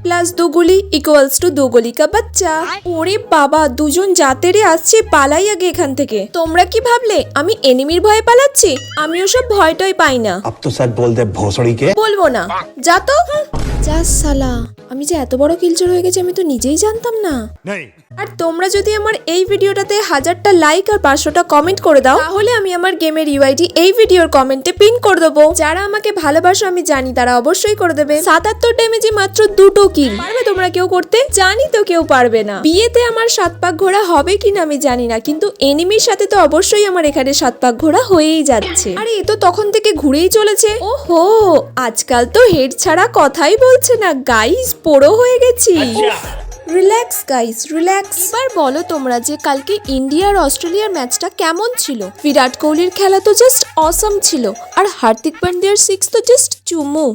Plus 2 गुली equals to 2 गुली का बच्चा। ওরে বাবা, দুজন জাতেরে আসছে, পালাই আগে এখান থেকে। তোমরা কি ভাবলে আমি এনিমির ভয়ে পালাচ্ছি? আমি ওসব ভয়টাই পাই না। अब तो सच बोल दे भोसड़ी के। বলবো না, যা তো। যা শালা, আমি যে এত বড় কিলচোর হয়ে গেছি আমি তো নিজেই জানতাম না। আর তোমরা যদি আমার এই ভিডিওটাতে 1000টা লাইক আর 500টা কমেন্ট করে দাও, তাহলে আমি আমার গেমের ইউআইডি এই ভিডিওর কমেন্টে পিন করে দেবো। যারা আমাকে ভালোবাসো আমি জানি তারা অবশ্যই করে দেবে। 77 ড্যামেজে মাত্র 2টো কিল। পারবে তোমরা কেউ করতে? জানি তো কেউ পারবে না। বিয়েতে আমার 7 পাক ঘোরা হবে কিনা আমি জানি না, কিন্তু এনিমির সাথে তো অবশ্যই আমার এখানে 7 পাক ঘোরা হয়েই যাচ্ছে। আরে এ তো তখন থেকে ঘুরেই চলেছে। ওহো, আজকাল তো হেড ছাড়া কথাই বলছে না গাইস, পোড়ো হয়ে গেছি। Relax guys, relax. এবার বলো তোমরা যে কালকে ইন্ডিয়া আর অস্ট্রেলিয়ার ম্যাচটা কেমন ছিল? বিরাট কোহলির খেলা তো জাস্ট অসাম ছিল, আর হার্দিক পান্ডিয়ার 6 তো জাস্ট চুমু।